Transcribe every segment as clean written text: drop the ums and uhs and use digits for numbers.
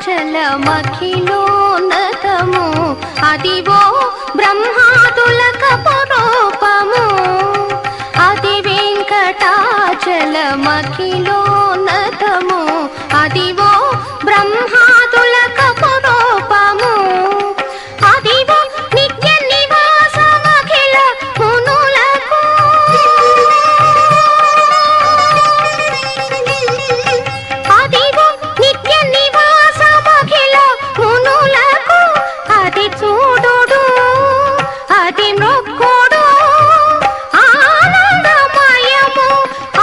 వెంకటాచలమఖిలోన్నతము అదివో బ్రహ్మాదులకపురూపము అది వెంకటాచలమఖిలోన్నతము అదివో బ్రహ్మాదులకపురూపము అదివో నిత్య నివాసమఖిల మునులకు అదివో నిత్య నివాసమఖిల మునులకు అది చూడుడు అది మొక్కుడు ఆనందమయము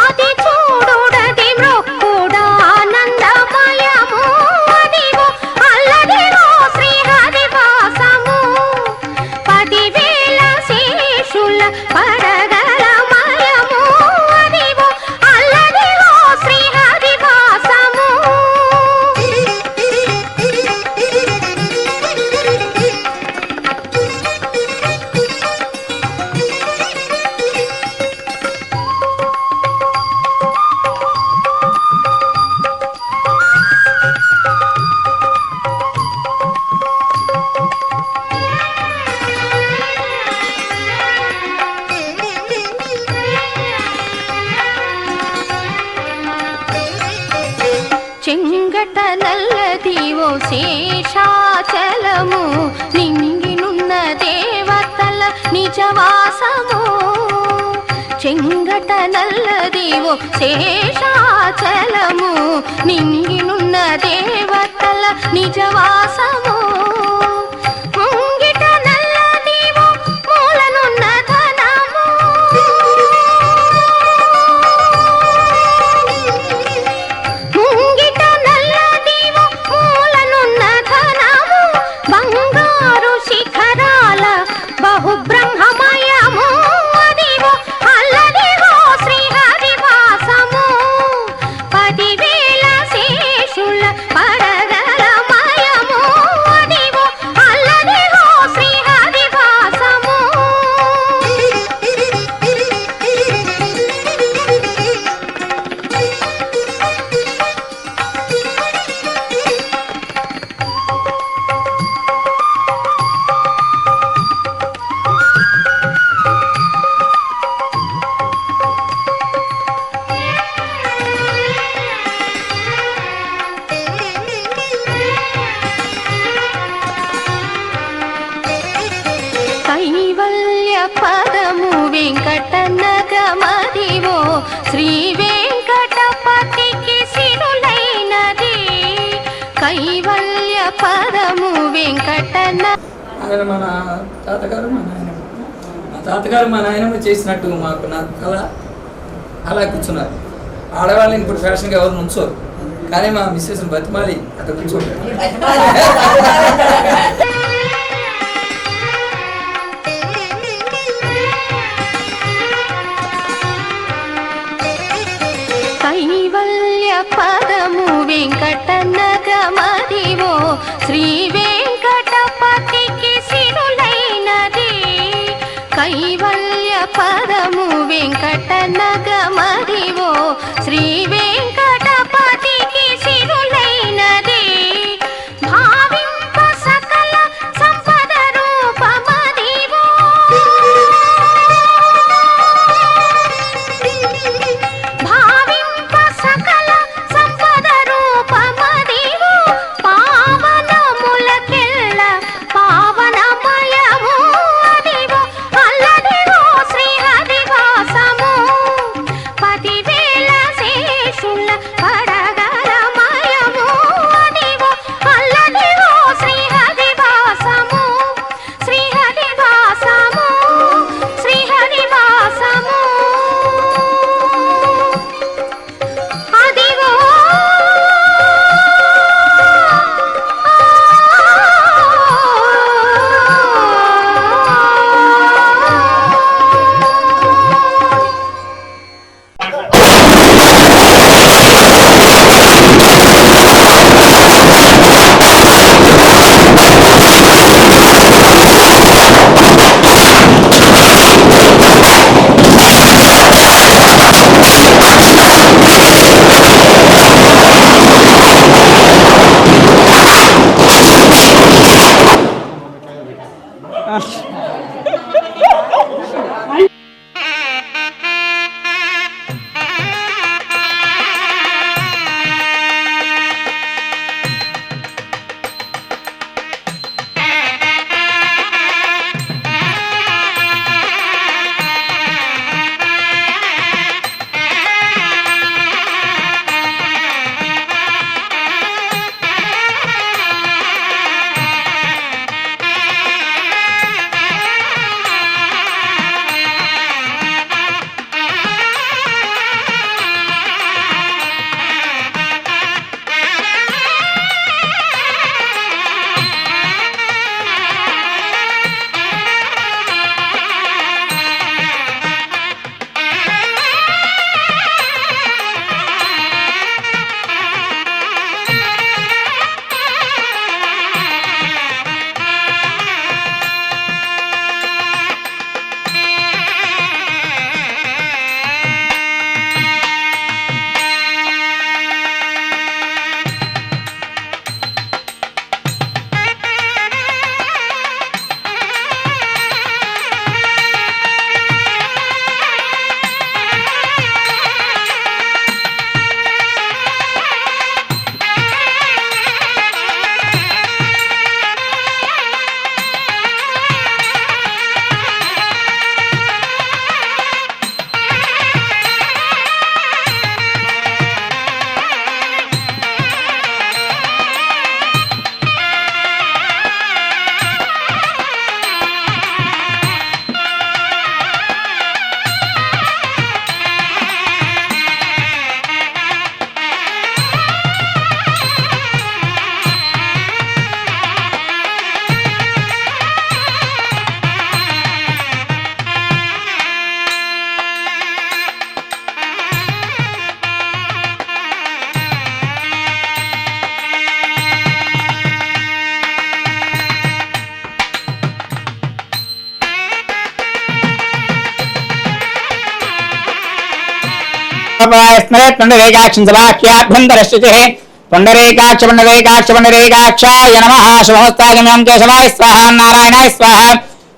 అది చూడుడది మొక్కుడు ఆనందమయము అదివో అల్లదివో శ్రీహరివాసము 10,000 శేషుల పడగలమయము అదివో అల్లదివో శ్రీహరివాసము చెంగట నల్లదివో శేషాచలము నింగినున్న దేవతల నిజవాసము చెంగట నల్లదివో శేషాచలము నింగినున్న దేవతల నిజవాసము ముంగిట నల్లదివో మూలనున్న ధనము ముంగిట నల్లదివో మూలనున్న ధనము బంగారు శిఖరాల బహుబ్రహ్మమయము అదివో అల్లదివో శ్రీహరివాసము 10,000 శేషుల పడగలమయము అదివో అల్లదివో శ్రీహరివాసము కైవల్య పదము వెంకటనగమదివో శ్రీ వెంకటపతికి సిరులైనది కైవల్య పదము వెంకటన ఆయన మన తాతగారు మా నాయనమ్మ చేసినట్టు మాకు నా కళ అలా కూర్చున్నారు. ఆడవాళ్ళని ఇప్పుడు ఫ్యాషన్గా ఎవరు నుంచోరు, కానీ మా మిస్సెస్ని బతిమాలి అక్కడ కూర్చోండి. కైవల్య పదము వెంకటనగమదివో శ్రీ వెంకటపతికి సిరులైనది కైవల్య పదము వెంకటనగమదివో శ్రీ వెంకటపతికి సిరులైనది భావింప సకల సంపద రూపమదివో భావింప సకల సంపద రూపమదివో పావనములకెల్ల పావనమయము అదివో అల్లదివో శ్రీహరివాసము 10,000 శేషుల पुंडरीकाक्ष पुंडरीकाक्ष पुंडरीकाक्षाय नमः शुभहस्तागम्यं केशवाय स्वाहा नारायणाय स्वाहा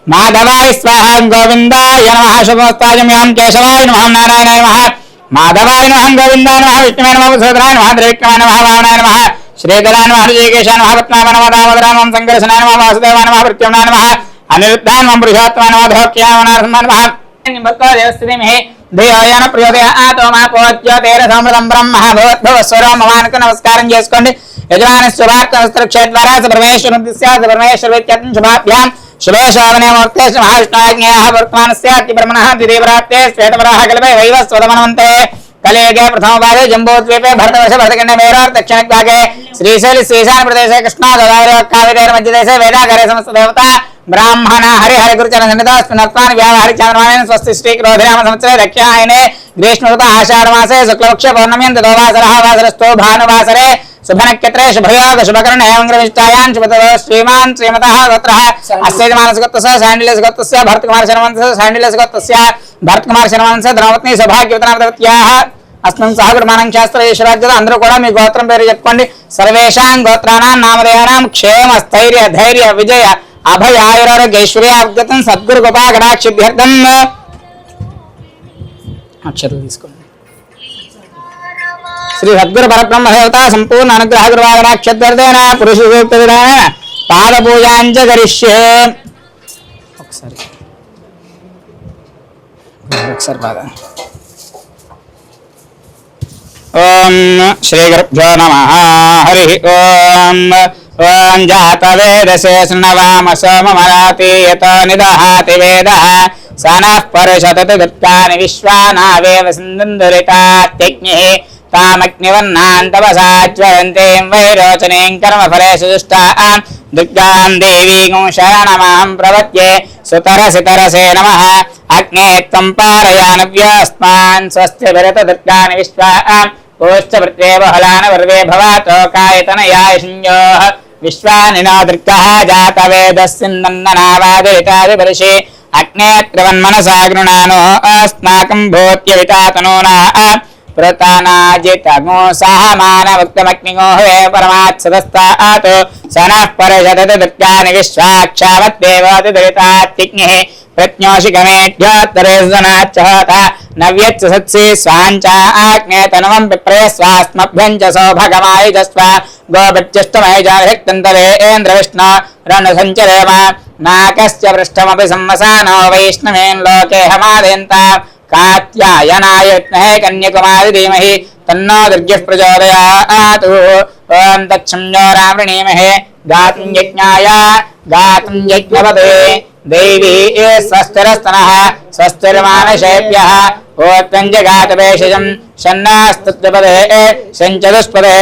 माधवाय स्वाहा गोविंदाय नमः शुभहस्तागम्यं केशवाय नमः नारायणाय नमः माधवाय नमः गोविंदाय नमः विष्णुवे नमः सुभद्राय नमः त्रिविक्रमाय नमः वामनाय नमः श्रीधराय नमः हृषिकेशाय नमः पद्मनाभाय नमः दामोदराय नमः संकर्षणाय नमः वासुदेवाय नमः प्रत्युम्नाय नमः अनिरुद्धाय नमः पुरुषोत्तमाय नमः धोक्याय नमः नमः निम्बत्वादेवस्तिमेहि దేవయాన ప్రయోదయ ఆతోమా పోజ్యోతేర సమృతం బ్రహ్మ భగవద్భవస్వరం మమానకు నమస్కారం చేసుకోండి యజమాని శుభార్థ ద్వారా పరమేశ్వరం దిశ్యాత్ పరమేశ్వర విద్యార్థం శుభాభ్యాం శుభే శోభనే మూర్తే మహావిష్ణుజ్ఞేయ వర్తమానస్యాతి బ్రహ్మణః ద్వితీయప్రాప్తే శ్వేతవరాహ కల్పే వైవస్వతమన్వంతే కలియుగే ప్రథమపాదే జంబూద్వీపే భరతవర్ష భరతఖండే మేరోర్ దక్షిణగ్భాగే శ్రీశైలి శ్రీశాన ప్రదేశే కృష్ణా గోదావరి కావేరీ మధ్యదేశే వేదాకరే సమస్త దేవత ब्राह्मण हरि हरि गुरुचरण सन्निधान व्यावहारिक चांद्रमाने स्वस्ति श्री क्रोधराम संवत्सरे दक्षिणायने ग्रीष्मऋतु आषाढ़ मासे शुक्लपक्ष पौर्णमी वासरः वासरस्थो भानुवासरे शुभनक्षत्रे शुभयोग शुभकर्ण एवं ग्रविष्टायां शुभतो श्रीमान् श्रीमतः गोत्रः अस्य मानसगोत्रस्य शाण्डिल्यसगोत्रस्य भरतकुमार शर्मवंशस्य शाण्डिल्यसगोत्रस्य भरतकुमार शर्मवंशस्य धर्मपत्नी सौभाग्यवतनावत्याः अस्मिन् सह गुरुमानं शास्त्र ఈశ్వరాజ్యత అందరూ కూడా మీ గోత్రం పేరు చెప్పుకోండి సర్వేషాం గోత్రానాం నామధేయానాం క్షేమ స్థైర్య ధైర్య విజయ अभय आयुरारोग्यैश्वर्यावगतं सद्गुरु कृपा कटाक्षिभ्यर्थं अक्षर తీసుకోండి श्री सद्गुरु परब्रह्म देवता संपूर्ण अनुग्रह गुरुवा कटाक्षिभ्यर्थेन पुरुष सूक्त विधान पाद पूजांच करिष्ये ఒకసారి బాగా ओम श्री गुरुभ्यो नमः हरि ओम ओं जातवेदसे शृण्वाम सोममराति यतो निदहाति वेदः स नः परिषदति दुर्गानि विश्वानावेव सिन्धुन्दुरितात्यग्निः तामग्निवर्णान्तपसाज्वलन्तीं वैरोचनीं कर्मफलेषु दुष्टां दुर्गां देवीं शरणमहं प्रपद्ये सुतरसितरसे नमः अग्ने त्वं पारयानव्योऽस्मान् स्वस्तिभिरतदुर्गानि विश्वां ओश्च प्रत्येवहलान वर्वे भवातो कायतनयायशुञ्जोः विश्वानि नो दृक्कः जातवेदस्सिन्दन्ननावादिरितादिपरिषि अग्ने त्रिवन्मनसा गृणानो अस्माकं भूत्यवितातनूना प्रतानाजितमो सहमानमुक्तमग्निगो हे परमात्सदस्तात् सनः परिषदति दृत्यानि विश्वाक्षावद्देवातिदरितात्तिज्ञः प्रज्ञोषिकमेढ्योत्तरेऽर्जुनाच्चहोत नव्यच्च सत्सि स्वाञ्चाग्ने तनुवं विप्रय स्वास्मभ्यं च सौभगमायुजस्व गोभिर्ज्येष्ठमयुजाभिक्तन्तरेन्द्रविष्णु रणसञ्चरेम नाकस्य पृष्ठमपि संवसानो वैष्णवेन लोके हमादयन्त कात्यायनाय विद्महे कन्याकुमारी धीमहि तन्नो दुर्गः प्रचोदयात् ॐ तत्संयो रामृणीमहे गातुं यज्ञाय गातुं यज्ञपदे देवी स्वस्तिरस्तनः स्वस्तिर्मानशेभ्यः ओत्पञ्चघातभेषजं शन्नास्तुत्यपदे शञ्चतुष्पदे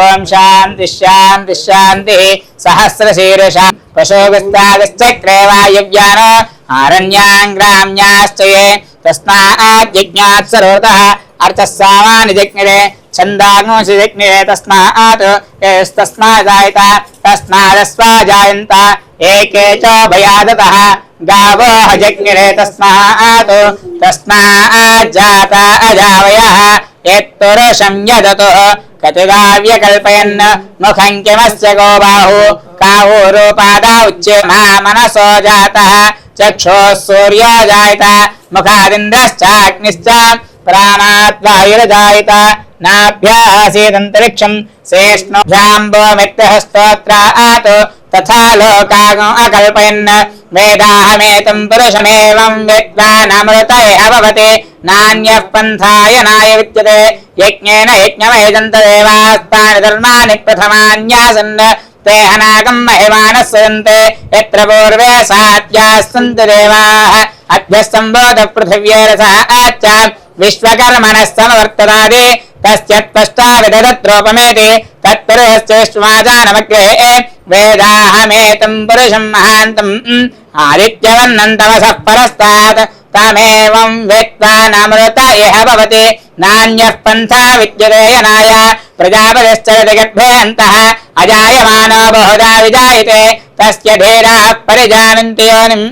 ॐ शान्तिः शान्तिः शान्तिः सहस्रशीर्षा पशुगस्तागश्चक्रे वायव्यान आरण्याङ्ग्राम्याश्च ये तस्मात् यज्ञात् सर्वतः अर्थः सामान्यजज्ञरे छन्दाग्नोऽसि जज्ञरे तस्मात् यस्तस्मात् जायत तस्मादस्वा जायन्त एके च भयादतः गावो जज्ञरे तस्मात् जाता अजावयः यत्पुरुषं यदतुः कतिदाव्यकल्पयन् मुखं किमस्य गो बाहु कावोरूपादा उच्ये मनसो जातः चक्षुः सूर्यो जायत मुखादिन्द्रश्चाग्निश्च प्राणात् वायुर्जायत नाभ्यासीदन्तरिक्षं शेष्णुभ्याम्बोमित्यः स्तोत्रात् तथा लोकागो अकल्पयन् वेदाहमेतं पुरुषमेवं विद्वानमृत इह भवति नान्यः पन्थाय नाय विद्यते यज्ञेन यज्ञमयजन्त देवास्तानि धर्माणि प्रथमान्यासन् ते हनाकं महिमानः सजन्ते यत्र पूर्वे सात्याः सन्ति देवाः अभ्यः सम्बोधः पृथिव्यैरसाच्च विश्वकर्मणः समवर्ततादि तस्यत्पश्चाविदधत्रोपमेति तत्पुरुषश्चेष्माजानमग्रे वेदाहमेतं पुरुषं महान्तम् आदित्यवन्नन्तमसः परस्तात् तमेवं वेत्तानमृत इह भवति नान्यः पन्था विद्यते यनाय प्रजापतिश्चरति गर्भे अन्तः अजायमानो बहुधा विजायते तस्य धीराः परिजानन्ति योनिं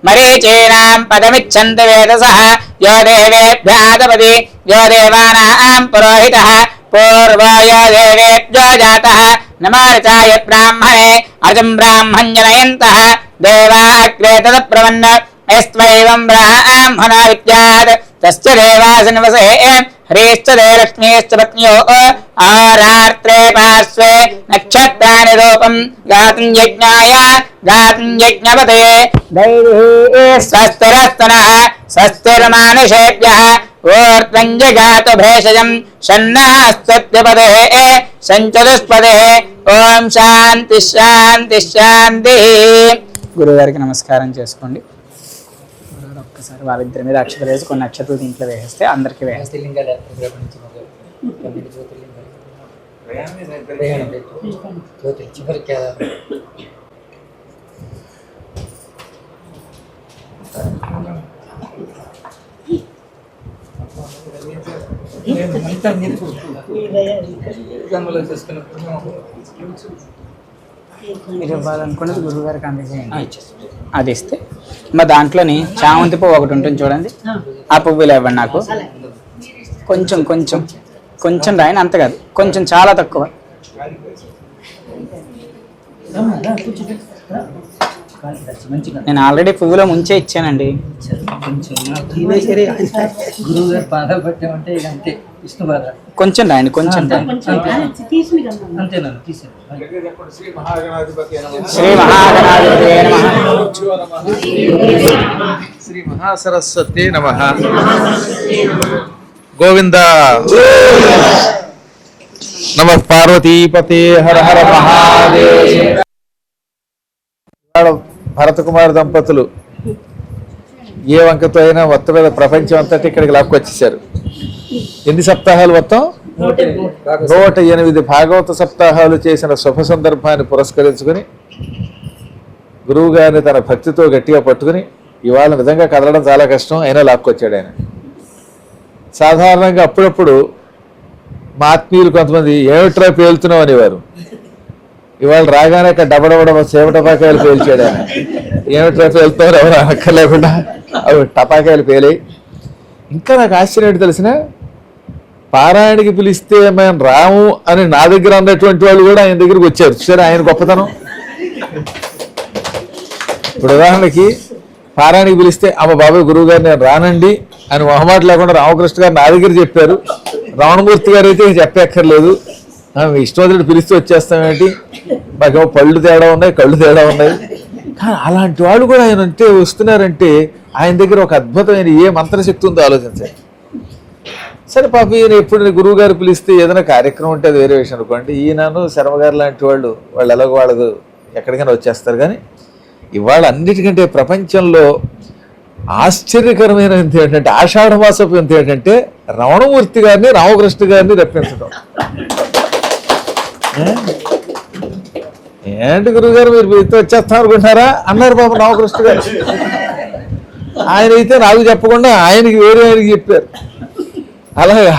मरीचीनां पदमिच्छन्ति वेदसः यो देवेभ्यादपति यो देवानां पुरोहितः पूर्वो यो देवेभ्यो जातः नमर्चाय ब्राह्मणे अर्जुं ब्राह्मण्यनयन्तः देवाग्रे तदप्रवन्न यस्त्वैवं ब्राह्मणो विद्यात् तस्य देवास निवसे ह्रीश्च दे लक्ष्मीश्च पत्न्यो आरार्त्रे पार्श्वे नक्षत्राणि रूपं गातुं यज्ञाय गातुं यज्ञपते दैवी स्वस्तिरस्तनः स्वस्तिर्मानुषेभ्यः ऊर्ध्वञ्जगातु भेषजं शन्नः स्तुत्यपदे शञ्चतुष्पदे ॐ शान्तिः शान्तिः शान्तिः గురుగారికి నమస్కారం చేసుకోండి. ఒక్కసారి వాళ్ళిద్దరి మీద అక్షతలు వేసి కొన్ని అక్షతలు దీంట్లో వేసేస్తే అందరికీ వేస్తే మీరు ఇవ్వాలనుకున్నది గురువు గారికి అందజేయండి. అది ఇస్తే మా దాంట్లోని చామంతి పువ్వు ఒకటి ఉంటుంది చూడండి, ఆ పువ్వులు ఇవ్వండి నాకు. కొంచెం కొంచెం కొంచెం రాయని, అంత కాదు, కొంచెం చాలా తక్కువ. నేను ఆల్రెడీ పువ్వులో ముంచే ఇచ్చానండి. కొంచెం రాయండి, కొంచెం. శ్రీ మహాగణాధిపతయే నమః. శ్రీ మహాసరస్వతి నమః. గోవింద నమః. పార్వతీపతే హర హర మహాదేవ. భరత కుమార్ దంపతులు ఏ వంకతో అయినా మొత్తం మీద ప్రపంచం అంతటి ఇక్కడికి లాక్కొచ్చేసారు. ఎన్ని సప్తాహాలు మొత్తం? 108 భాగవత సప్తాహాలు చేసిన శుభ సందర్భాన్ని పురస్కరించుకుని గురువు గారిని తన భక్తితో గట్టిగా పట్టుకుని ఇవాళ నిజంగా కదలడం చాలా కష్టం అయినా లాక్కొచ్చాడు ఆయన. సాధారణంగా అప్పుడప్పుడు మా ఆత్మీయులు కొంతమంది ఏమిట్రా పేలుతున్నావు అనేవారు. ఇవాళ రాగానే ఇక్కడ డబడబడ సేవ టపాకాయలు పేల్చాడు ఆయన. ఏమిట్రా పేలుతున్నారు ఎవరు అనక్కర్లేకుండా అవి టపాకాయలు పేలాయి. ఇంకా నాకు ఆశ్చర్యం ఏంటి తెలిసిన, పారాయణకి పిలిస్తే మేము రాము అని నా దగ్గర అన్నటువంటి వాళ్ళు కూడా ఆయన దగ్గరికి వచ్చారు. సరే ఆయన గొప్పతనం. ఇప్పుడు ఉదాహరణకి పారాయణకి పిలిస్తే అమ్మ బాబాయ్ గురువు గారు నేను రానండి అని మొహమాట లేకుండా రామకృష్ణ గారు నా దగ్గర చెప్పారు. రమణమూర్తి గారు అయితే చెప్పక్కర్లేదు, మీ ఇష్టం వచ్చినట్టు పిలిస్తే వచ్చేస్తామేంటి, మాకేమో పళ్ళు తేడా ఉన్నాయి, కళ్ళు తేడా ఉన్నాయి. కానీ అలాంటి వాళ్ళు కూడా ఆయన అంటే వస్తున్నారంటే ఆయన దగ్గర ఒక అద్భుతమైన ఏ మంత్రశక్తి ఉందో ఆలోచించండి. సరే పాప ఈయన ఎప్పుడు గురువు గారు పిలిస్తే ఏదైనా కార్యక్రమం ఉంటే అది వేరే విషయం అనుకోండి. ఈయనను శర్మ గారు లాంటి వాళ్ళు ఎలాగో వాళ్ళకు ఎక్కడికైనా వచ్చేస్తారు. కానీ ఇవాళ అన్నిటికంటే ప్రపంచంలో ఆశ్చర్యకరమైన ఏంటంటే ఆషాఢ మాసపు ఏంటంటే రమణమూర్తి గారిని రామకృష్ణ గారిని రప్పించడం. ఏంటి గురువు గారు మీరు మీతో వచ్చేస్తాం అనుకుంటున్నారా అన్నారు బాబు రామకృష్ణ గారు. ఆయన అయితే నాకు చెప్పకుండా ఆయనకి ఆయనకి చెప్పారు. అలాగా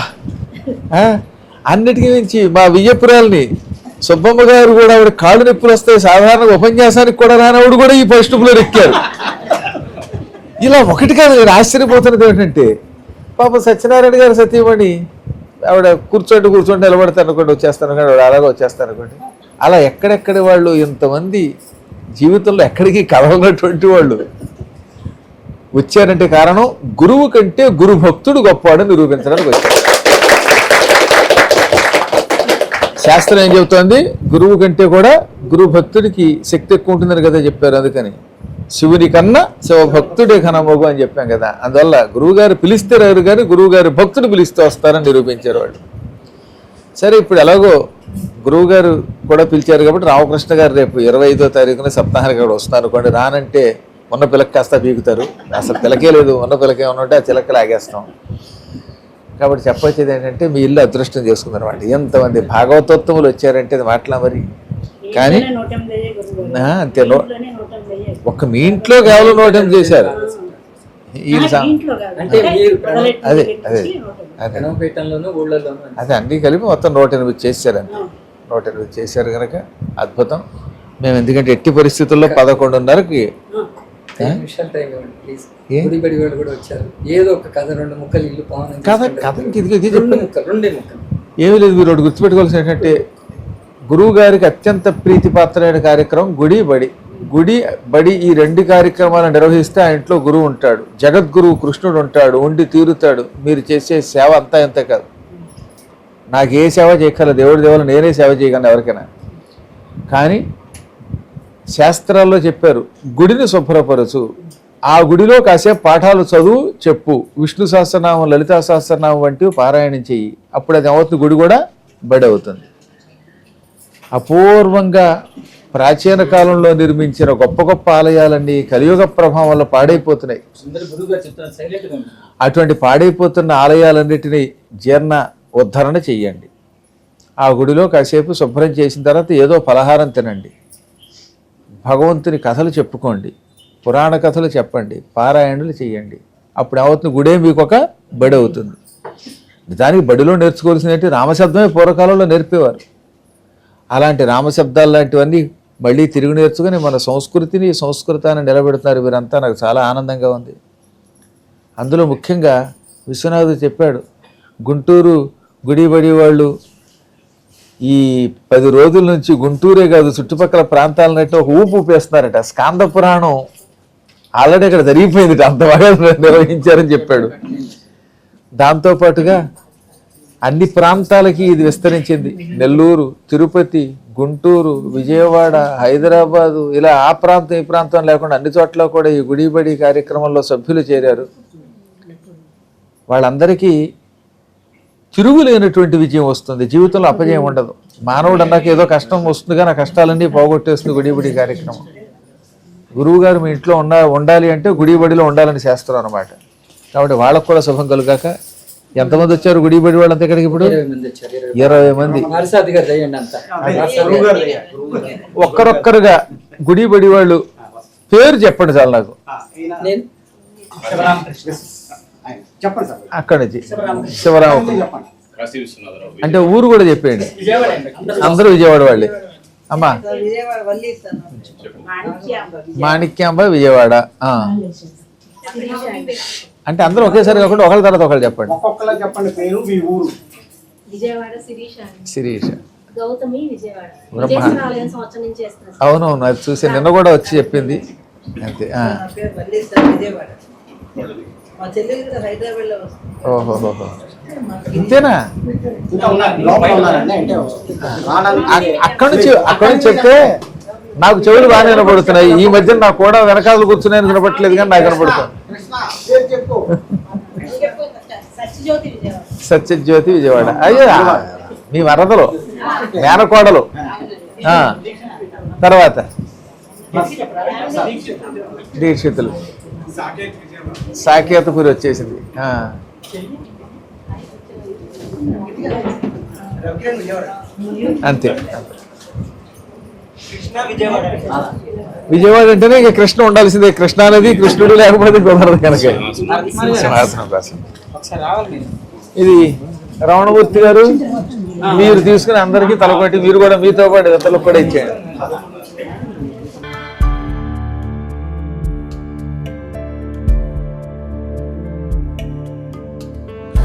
అన్నిటికీ మించి మా వియ్యపురాల్ని సుబ్బమ్మ గారు కూడా ఆవిడ కాళ్ళు నొప్పులు వస్తాయి, సాధారణ ఉపన్యాసానికి కూడా రానవుడు కూడా ఈ పరిస్థితుల్లో ఎక్కారు. ఇలా ఒకటి కాదు, నేను ఆశ్చర్యపోతున్నది ఏంటంటే పాప సత్యనారాయణ గారు సతీమణి ఆవిడ కూర్చోండి నిలబడతాను అనుకోండి, వచ్చేస్తాను అనుకోండి, ఆవిడ అలాగే వచ్చేస్తాను అనుకోండి. అలా ఎక్కడెక్కడి వాళ్ళు ఇంతమంది జీవితంలో ఎక్కడికి కలవనటువంటి వాళ్ళు వచ్చారంటే కారణం గురువు కంటే గురు భక్తుడు గొప్పవాడని నిరూపించడానికి వచ్చారు. శాస్త్రం ఏం చెబుతోంది, గురువు కంటే కూడా గురు భక్తుడికి శక్తి ఎక్కువ ఉంటుందని కదా చెప్పారు. అందుకని శివుని కన్నా శివభక్తుడే ఘనమోగు అని చెప్పాం కదా. అందువల్ల గురువు గారు పిలిస్తే రారు కానీ గురువు గారి భక్తుడు పిలిస్తే వస్తారని నిరూపించారు వాళ్ళు. సరే ఇప్పుడు ఎలాగో గురువు గారు కూడా పిలిచారు కాబట్టి రామకృష్ణ గారు రేపు 25వ తారీఖున సప్తాహానికి కూడా వస్తున్నారు అనుకోండి. రానంటే ఉన్న పిల్లకి కాస్త పీకుతారు, అసలు పిల్లకే లేదు, ఉన్న పిల్లకే ఉన్నట్టే ఆ చిలకలు ఆగేస్తాం. కాబట్టి చెప్పొచ్చేది ఏంటంటే మీ ఇల్లు అదృష్టం చేసుకున్నారు అనమాట. ఎంతమంది భాగవతోత్తములు వచ్చారంటే అది మాటలా మరి. కానీ అంతే ఒక్క మీ ఇంట్లో కేవలం 108 చేశారు. అదే అన్నీ కలిపి మొత్తం 108 చేశారు. 108 చేశారు కనుక అద్భుతం. మేము ఎందుకంటే ఎట్టి పరిస్థితుల్లో 11:30కి ఏమి లేదు. మీరు ఒకటి గుర్తుపెట్టుకోవాల్సిన ఏంటంటే గురువు గారికి అత్యంత ప్రీతిపాత్రమైన కార్యక్రమం గుడి బడి ఈ 2 కార్యక్రమాలు నిర్వహిస్తే ఆ ఇంట్లో గురువు ఉంటాడు, జగద్గురువు కృష్ణుడు ఉంటాడు, ఉండి తీరుతాడు. మీరు చేసే సేవ అంతా ఎంత కాదు. నాకు ఏ సేవ చేయగల దేవుడు నేనే సేవ చేయగలను ఎవరికైనా. కానీ శాస్త్రాల్లో చెప్పారు గుడిని శుభ్రపరచు, ఆ గుడిలో కాసేపు పాఠాలు చదువు, చెప్పు, విష్ణు సహస్రనామం లలితా సహస్రనామం వంటివి పారాయణం చెయ్యి. అప్పుడు అది అవుతుంది, గుడి కూడా బడి అవుతుంది. అపూర్వంగా ప్రాచీన కాలంలో నిర్మించిన గొప్ప గొప్ప ఆలయాలన్నీ కలియుగ ప్రభావం వల్ల పాడైపోతున్నాయి. అటువంటి పాడైపోతున్న ఆలయాలన్నిటినీ జీర్ణ ఉద్ధరణ చెయ్యండి. ఆ గుడిలో కాసేపు శుభ్రం చేసిన తర్వాత ఏదో పలహారం తినండి, భగవంతుని కథలు చెప్పుకోండి, పురాణ కథలు చెప్పండి, పారాయణలు చెయ్యండి. అప్పుడు ఏమవుతుంది, గుడే మీకు ఒక బడి అవుతుంది. దానికి బడిలో నేర్చుకోవాల్సిందంటే రామశబ్దమే పూర్వకాలంలో నేర్పేవారు. అలాంటి రామశబ్దాలు లాంటివన్నీ మళ్ళీ తిరిగి నేర్చుకుని మన సంస్కృతిని సంస్కృతాన్ని నిలబెడుతున్నారు వీరంతా. నాకు చాలా ఆనందంగా ఉంది. అందులో ముఖ్యంగా విశ్వనాథుడు చెప్పాడు, గుంటూరు గుడి బడి వాళ్ళు ఈ 10 రోజుల నుంచి గుంటూరే కాదు చుట్టుపక్కల ప్రాంతాలన్నింటిలో ఒక ఊపు ఊపేస్తున్నారట. స్కాంద పురాణం ఆల్రెడీ అక్కడ జరిగిపోయింది, అంత బాగా నిర్వహించారని చెప్పాడు. దాంతోపాటుగా అన్ని ప్రాంతాలకి ఇది విస్తరించింది. నెల్లూరు, తిరుపతి, గుంటూరు, విజయవాడ, హైదరాబాదు, ఇలా ఆ ప్రాంతం ఈ ప్రాంతం లేకుండా అన్ని చోట్ల కూడా ఈ గుడిబడి కార్యక్రమంలో సభ్యులు చేరారు. వాళ్ళందరికీ తిరుగులేనటువంటి విజయం వస్తుంది, జీవితంలో అపజయం ఉండదు. మానవుడు అన్నాక ఏదో కష్టం వస్తుంది కానీ ఆ కష్టాలన్నీ పోగొట్టేస్తుంది గుడిబడి కార్యక్రమం. గురువు గారు మీ ఇంట్లో ఉండాలి అంటే గుడిబడిలో ఉండాలని శాస్త్రం అన్నమాట. కాబట్టి వాళ్ళకు కూడా శుభం కలుగాక. ఎంతమంది వచ్చారు గుడిబడి వాళ్ళు అంతా ఇక్కడికి? ఇప్పుడు 20 మంది. ఒక్కరొక్కరుగా గుడిబడి వాళ్ళు పేరు చెప్పండి చాలు నాకు. అక్కడి నుంచి శివరావు అంటే ఊరు కూడా చెప్పేయండి. అందరూ విజయవాడ వాళ్ళే. అమ్మా మాణిక్యాంబ విజయవాడ అంటే అందరూ ఒకేసారి కాకుండా ఒకళ్ళ తర్వాత ఒకళ్ళు చెప్పండి. విజయవాడ శిరీష అండి. శిరీష. గౌతమి విజయవాడ. బ్రహ్మ. విజయశ్రాలయం సంవత్సరం నుంచి చేస్తున్నారు. అవునవును, అది చూసి నిన్న కూడా వచ్చి చెప్పింది అంతే. నా పేరు మల్లేశా, విజయవాడ. మా చెల్లెలు కూడా హైదరాబాద్ లో వస్తుంది. ఓహోహోహో, ఇంతేనా? అక్కడి నుంచి చెప్తే నాకు చెవులు బాగా వినపడుతున్నాయి. ఈ మధ్య నాకు కూడా వెనకాల కూర్చున్నాయని వినపట్లేదు, కానీ నాకు వినపడుతుంది. సత్యజ్యోతి విజయవాడ. సత్యజ్యోతి విజయవాడ. అయ్యో, మీ వరదలు మేనకోడలు. తర్వాత దీక్షితులు, సాకేతపురి వచ్చేసింది. అంతే. విజయవాడ అంటేనే ఇక కృష్ణ ఉండాల్సిందే. కృష్ణా నది, కృష్ణుడు లేకపోతే కుదరదు కనుక. సింహాసనం కోసం ఇది రమణమూర్తి గారు మీరు తీసుకుని అందరికీ తలకొట్టి, మీరు కూడా మీతో పాటు ఇతరులకు కూడా ఇచ్చేయండి.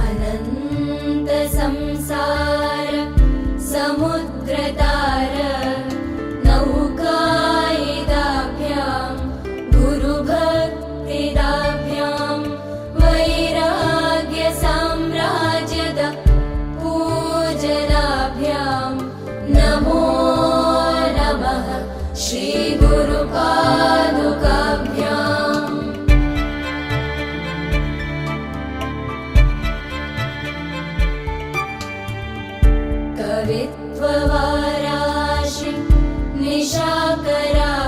అనంత సంసార సముద్రతార నౌకాయిదాభ్యాం గురుభక్తిదాభ్యాం వైరాగ్య సామ్రాజ్యద పూజనాభ్యాం నమో నమః శ్రీ గురుపాదుకాభ్యాం. కవిత్వవారాశి నిశాకరాభ్యాం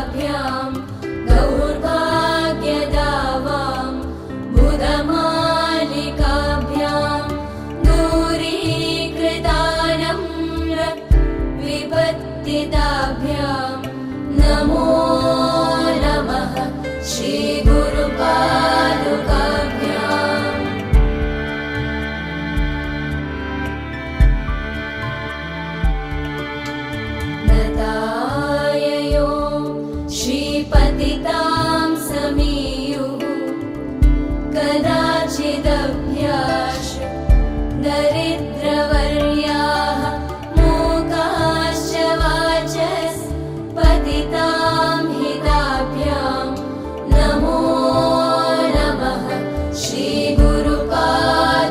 దౌర్భాగ్యదావాం బుధమాలికాభ్యాం దూరీకృతానమ్ర విపత్తిదాభ్యాం నమో నమః శ్రీ గురుపాదుకాభ్యాం. నతాయయో శ్రీపతితాం సమీయుః కదాచిదభ్యాశ దరిద్రవర్యాః మూకాశ్చ వాచస్ పతితాం హితాభ్యాం నమో నమః శ్రీ గురుపాదుకాభ్యాం.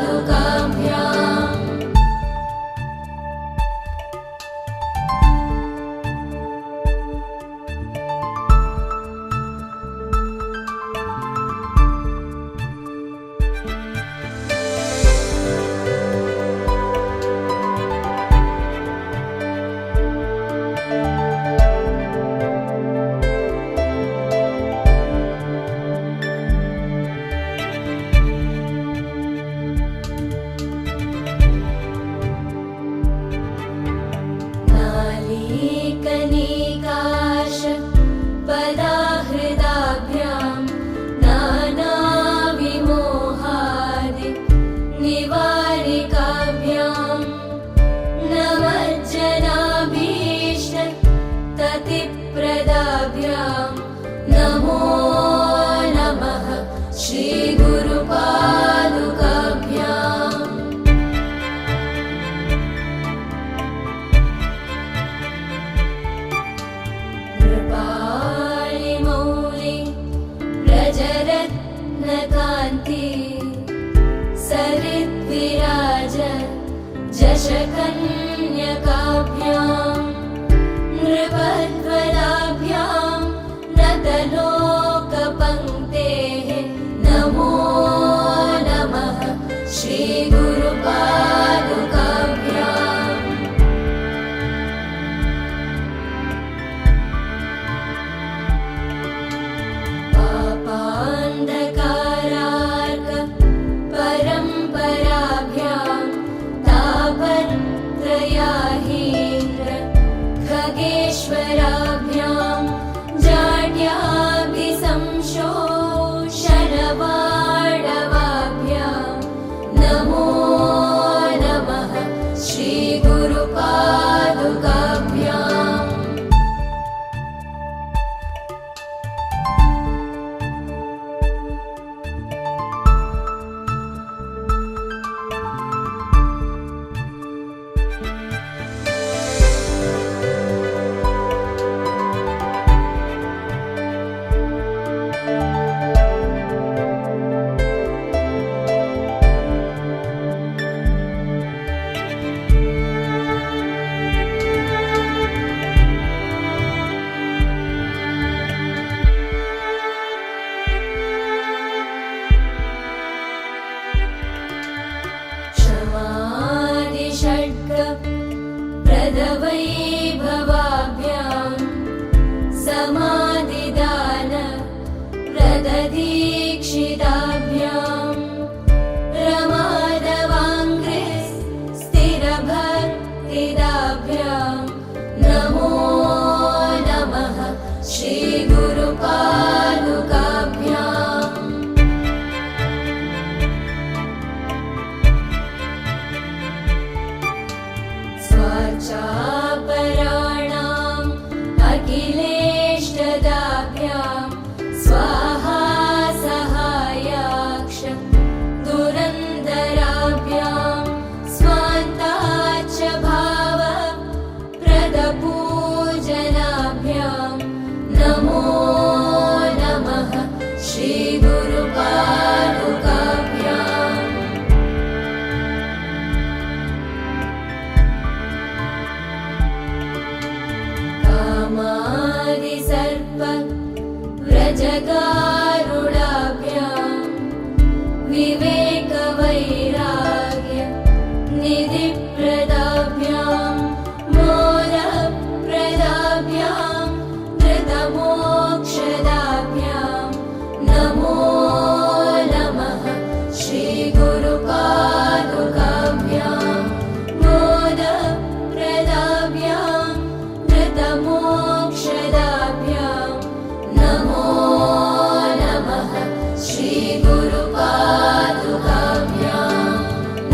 నాలీకనికాశ పదాహృదాభ్యాం నానావిమోహాది నివారికాభ్యాం నమజ్జనాభీష్ట తతిప్రదాభ్యాం నమో నమః శ్రీ గురుపాదుకాభ్యాం. కృపాళిమౌళి ప్రజరత్నకాంతి సరిద్విరాజ జశకన్యకాభ్యాం నృపద్వరాభ్యాం నతలోకపంక్తేః నమో व्रजगारुडाभ्यां विवेकवैराग्य निधिप्रदाभ्यां मोदप्रदाभ्यां धृतमोक्षदाभ्यां नमो नमः श्रीगुरुपादुकाभ्यां मोदप्रदाभ्यां धृतमोक्षदाभ्यां नमो नमः श्रीगुरुपादुकाभ्यां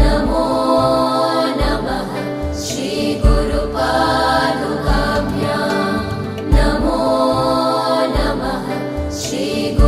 नमो नमः श्रीगुरुपादुकाभ्यां नमो नमः श्रीगुरुपादुकाभ्यां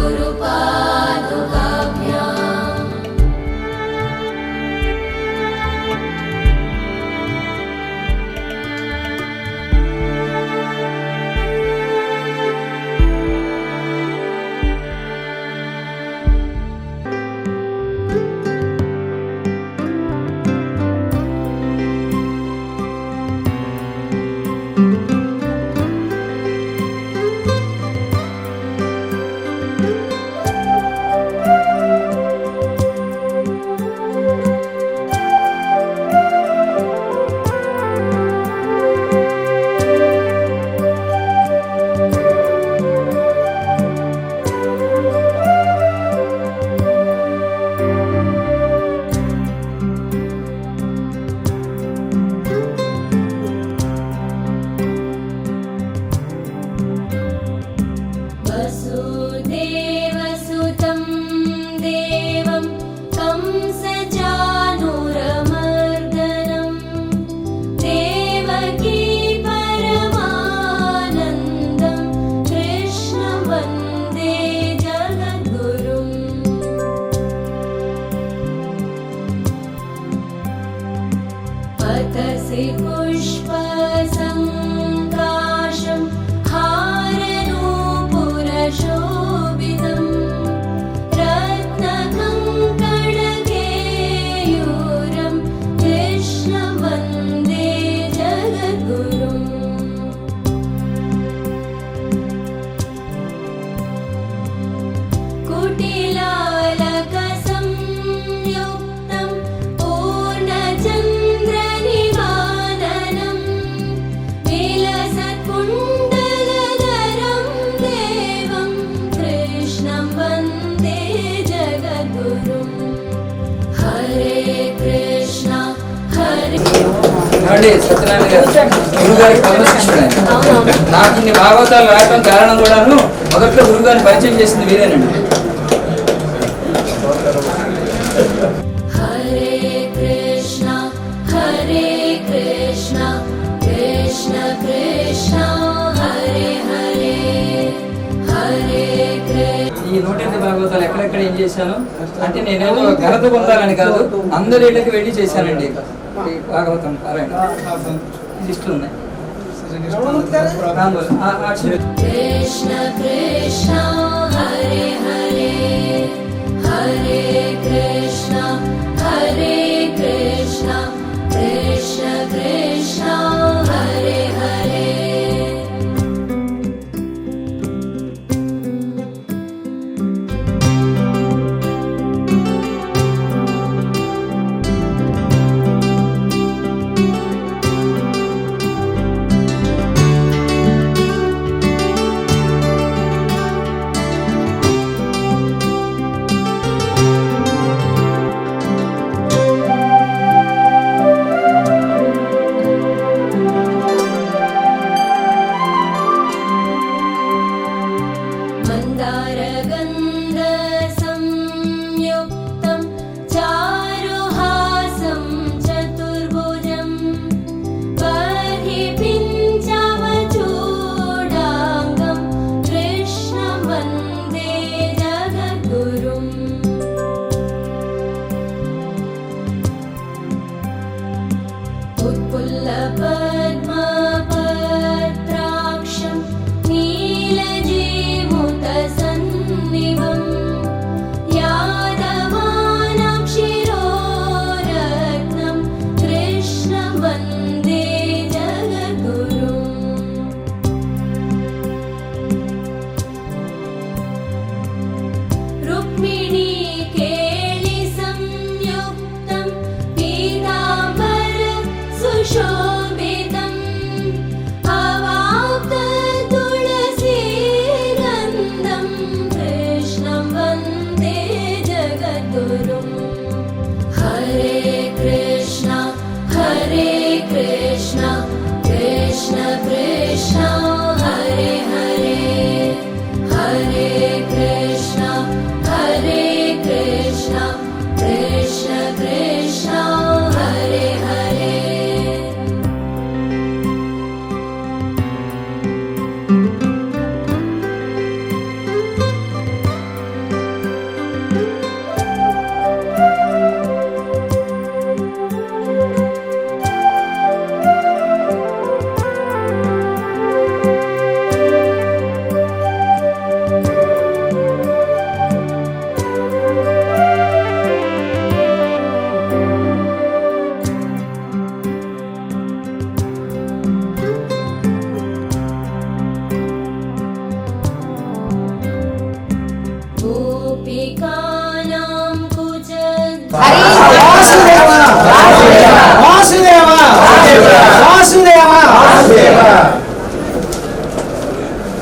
वसुदेवसुतं देवं कंसचाणूरमर्दनं देवकी परमानन्दं कृष्णं वन्दे जगद्गुरुम् पतसि पुष्पसङ्काशं हारनूपुरशोभितं रत्नकङ्कणकेयूरं कृष्णं वन्दे जगद्गुरुम् कुटिलालकसंयुक्तं पूर्णचन्द्रनिवादनं विलसत्कुण्डलधरं देवं कृष्णं वन्दे जगद्गुरुम् हरे कृष्ण हरे ఏమండి సత్యనారాయణ గారు గురుగారికి క్రమశిక్షుడు ఆయన. నాకు ఇన్ని భాగవతాలు రాయటం కారణం కూడాను మొదట్లో గురుగారిని పరిచయం చేసింది వీరేనండి. हरे कृष्ण कृष्ण कृष्ण हरे हरे हरे कृष्ण ఈ 108 భాగవతాలు ఎక్కడెక్కడ ఏం చేశాను అంటే నేనేమో ఘనత పొందాలని కాదు, అందరి ఇళ్ళకి వెళ్ళి చేశానండి ఈ భాగవతం పారాయణ. లిస్టులు ఉన్నాయి. రాంబోలు. ఆ శ్రీ- कृष्ण कृष्ण हरे हरे हरे कृष्ण कृष्ण कृष्ण कृष्ण हरे हरे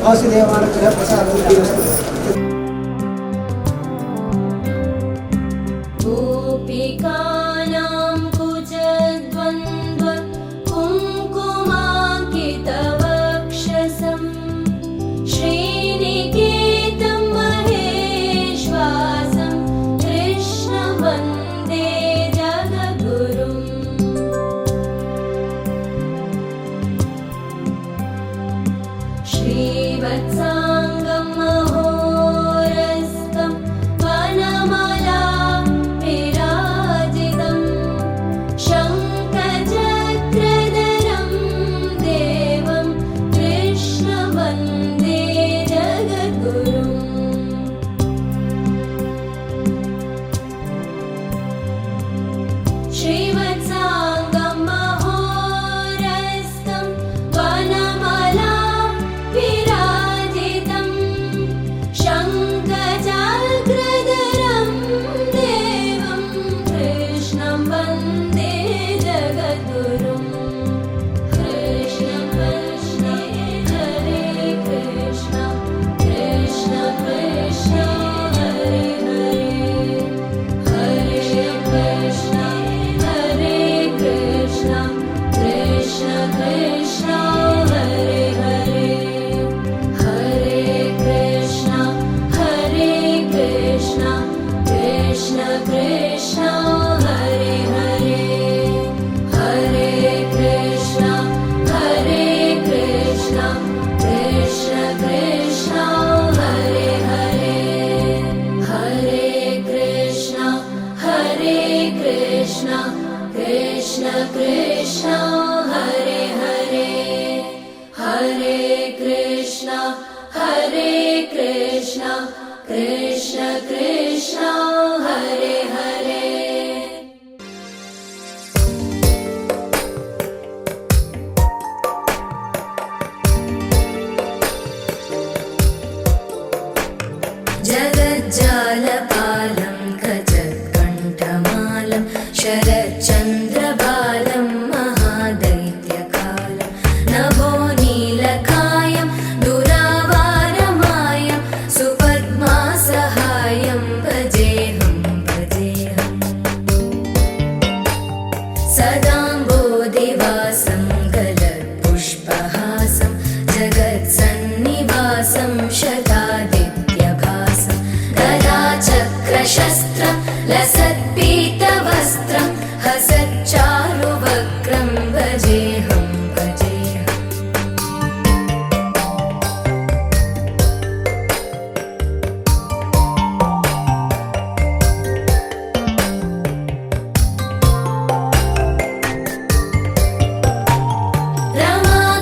వాసుదేవానుగ్రహ ప్రసాదం गोपिकानां कुजद्वन्द्व कुङ्कुमाङ्कितवक्षसं श्रीनिकेतं महेश्वासं कृष्णवन्दे जगद्गुरुम् श्रीवत्साङ्गं महोरस्तं वनमाला विराजितं शङ्खचक्रधरं देवं कृष्णवन्दे जगद्गुरुम् श्रीवत्साङ्गं महोरस्तं वनमाला विराजितं शङ्खचक्रधरं देवं कृष्णं वन्दे जगद्गुरुम् कृष्ण कृष्ण हरे कृष्ण कृष्ण कृष्ण हरे हरे हरे कृष्ण हरे कृष्ण कृष्ण कृष्ण हरे हरे हरे कृष्ण कृष्ण कृष्ण हरे हरे हरे कृष्ण कृष्ण कृष्ण हरे हरे हरे कृष्ण कृष्ण कृष्ण हरे हरे हरे कृष्ण कृष्ण कृष्ण हरे हरे जगज्जालपालं गजत्कण्ठमालं शरच्चन्द्रबालं महादैत्यकालं नभो नीलकायं दुरावारमायं सुपद्मासहायं भजेऽहं भजेऽहम् सदाम्बोधिवासं गलत्पुष्पहासं जगत्सन्निवासं शतादित्यभासं गदाचक्रशस्त्रं लसत्पीतवस्त्रं हसच्चारुवक्त्रं भजेऽहं भजेऽहम्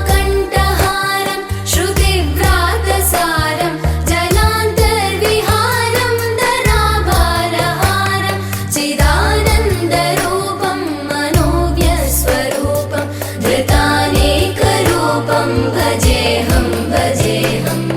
रमाकण्ठहारं श्रुतिव्रातसारं जलान्तर्विहारं धराभारहारं चिदानन्दरूपं मनोव्यस्वरूपं धृतानेकरूपं भजेऽहं भजेऽहम्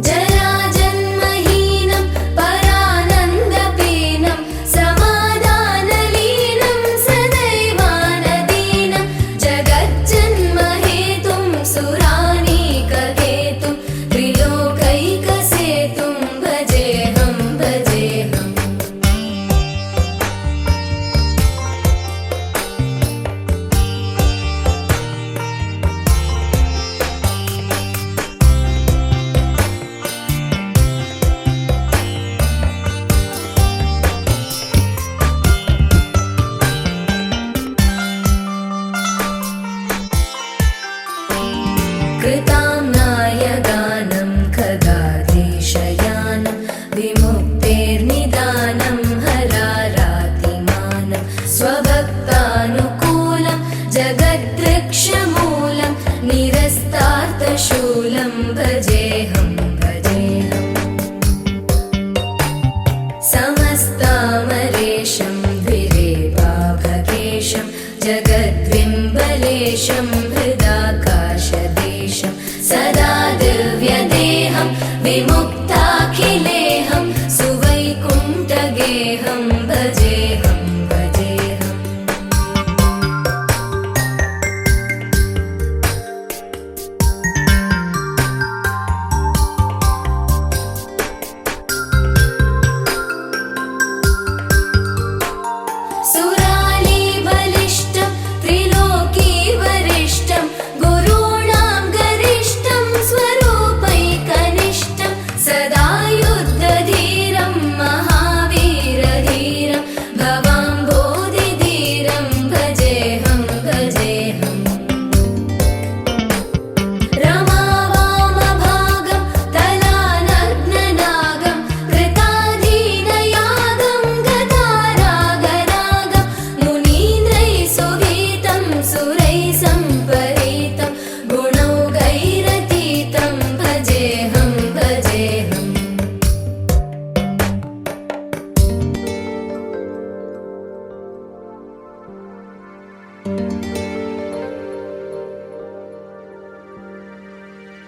जराजन्महीनं परानन्दपीनं समाधानलीनं सदैवानदीनं जगज्जन्महेतुं सुरानीककेतुं त्रिलोकैकसेतुं भजेऽहं भजेऽहम् कृताम्नायगानं खगाधीशयानं विमुक्तेर्निदानं हरारातिमानं स्वभक्तानुकूलं जगद्वृक्षमूलं निरस्तार्थशूलं भजेऽहं भजेऽहम् समस्तामरेशं द्विरेवाभकेशं जगद्विम्बलेशं हृदाकाशदेशं सदा दिव्यदेहं विमुक्ताखिलेहं सुवैकुण्ठगेहं भजेऽहं भजेऽहम्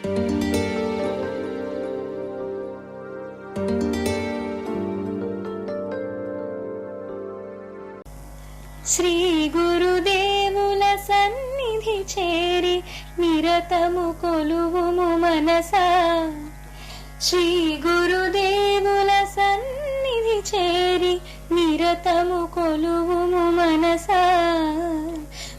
శ్రీ గురుదేవుల సన్నిధి చేరి నిరతము కొలువుము మనసా. శ్రీ గురుదేవుల సన్నిధి చేరి నిరతము కొలువుము మనసా.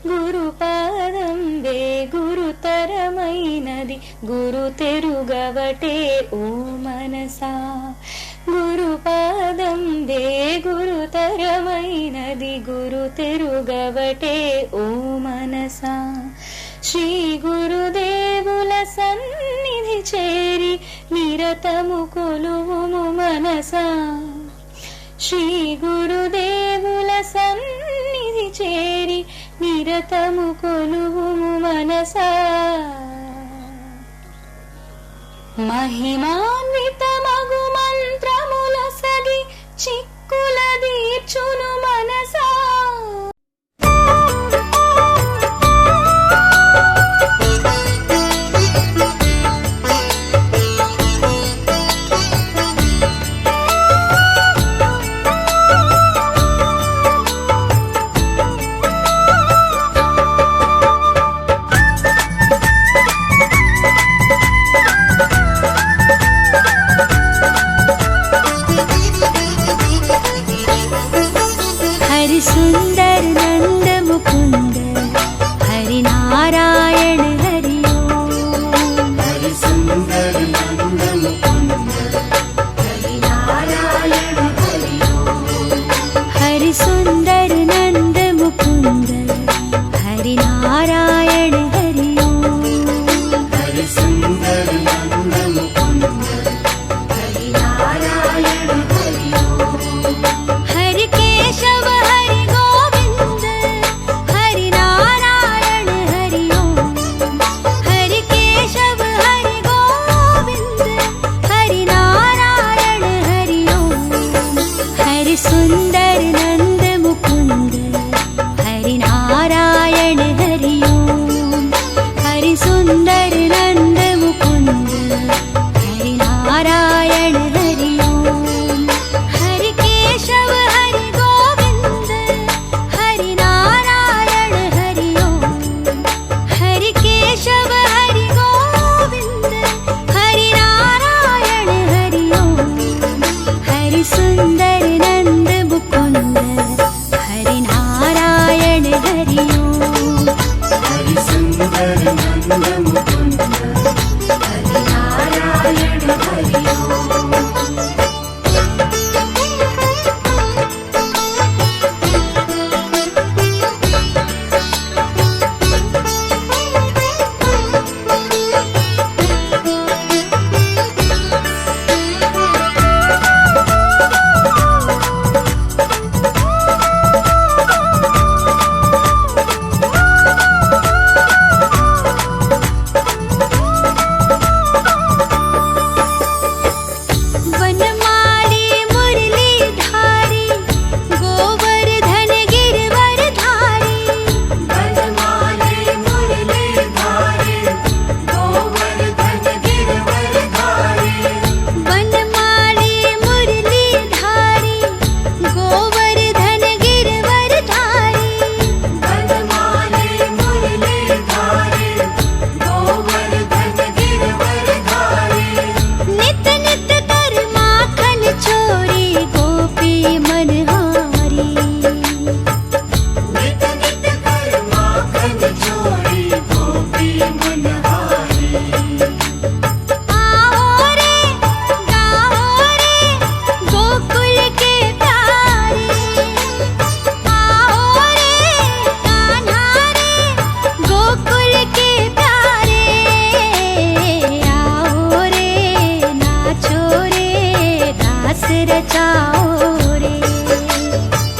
గురుపాదంబే గురుతరమైనది గురు తెరుగవటే ఓ మనసా. గురుపాదంబే గురుతరమైనది గురు తెరుగవటే ఓ మనసా. శ్రీ గురుదేవుల సన్నిధి చేరి నిరతము కొలువుము మనసా. శ్రీ గురుదేవుల సన్నిధి చేరి నిరతము కొలువుము మనసా. మహిమాన్వితమగు మంత్రముల సగి చిక్కుల దీర్చును మనసా. हरि सुंदर नंद मुकुंद हरि नारायण हरि ओम. हरि सुंदर